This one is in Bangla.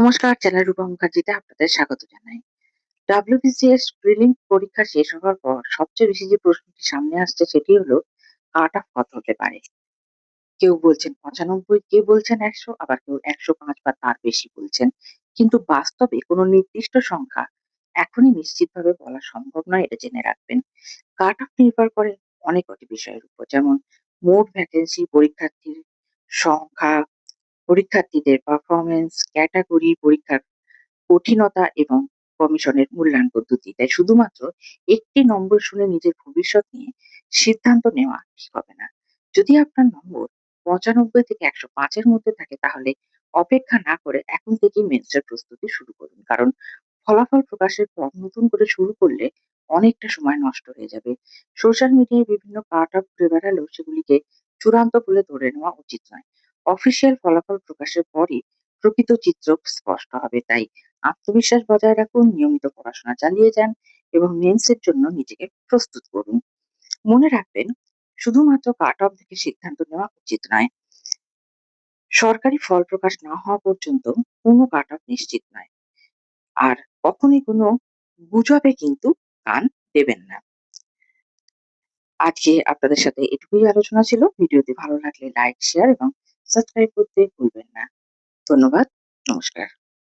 নমস্কার, চ্যানেল রূপা মুখার্জিতে আপনাদের স্বাগত জানাই। WBCS প্রিলিম পরীক্ষা শেষ হওয়ার পর সবচেয়ে বেশি যে প্রশ্নটি সামনে আসছে সেটি হলো কাট অফ কত হতে পারে। কেউ বলছেন 95, কেউ বলছেন 100, আবার কেউ 105 বা তার বেশি বলছেন। কিন্তু বাস্তবে কোনো নির্দিষ্ট সংখ্যা এখনই নিশ্চিতভাবে বলা সম্ভব নয়, এটা জেনে রাখবেন। কাট অফ নির্ভর করে অনেক কটি বিষয়ের উপর, যেমন মোট ভ্যাকেন্সি, পরীক্ষার্থীর সংখ্যা, পরীক্ষার্থীদের পারফরমেন্স, ক্যাটাগরি, পরীক্ষার কঠিনতা এবং কমিশনের মূল্যায়ন পদ্ধতি। তাই শুধুমাত্র একটি নম্বর শুনে নিজের ভবিষ্যৎ নিয়ে সিদ্ধান্ত নেওয়া ঠিক হবে না। যদি আপনার নম্বর 95 থেকে 105 এর মধ্যে থাকে, তাহলে অপেক্ষা না করে এখন থেকেই মেন্সের প্রস্তুতি শুরু করুন। কারণ ফলাফল প্রকাশের পর নতুন করে শুরু করলে অনেকটা সময় নষ্ট হয়ে যাবে। সোশ্যাল মিডিয়ায় বিভিন্ন কাট অফ ঘুরে বেড়ালেও সেগুলিকে চূড়ান্ত বলে ধরে নেওয়া উচিত নয়। অফিসিয়াল ফলাফল প্রকাশের পরই প্রকৃত চিত্র স্পষ্ট হবে। তাই আত্মবিশ্বাস বজায় রাখুন, নিয়মিত পড়াশোনা চালিয়ে যান এবং মেন্সের জন্য নিজেকে প্রস্তুত করুন। মনে রাখবেন, শুধুমাত্র কাট অফ দেখে সিদ্ধান্ত নেওয়া উচিত নয়। সরকারি ফল প্রকাশ না হওয়া পর্যন্ত কোনো কাট অফ নিশ্চিত নয়। আর কখনই কোনো গুজবে কিন্তু কান দেবেন না। আজকে আপনাদের সাথে এটুকুই আলোচনা ছিল। ভিডিওটি ভালো লাগলে লাইক, শেয়ার এবং সাবস্ক্রাইব করতে ভুলবেন না। ধন্যবাদ। নমস্কার।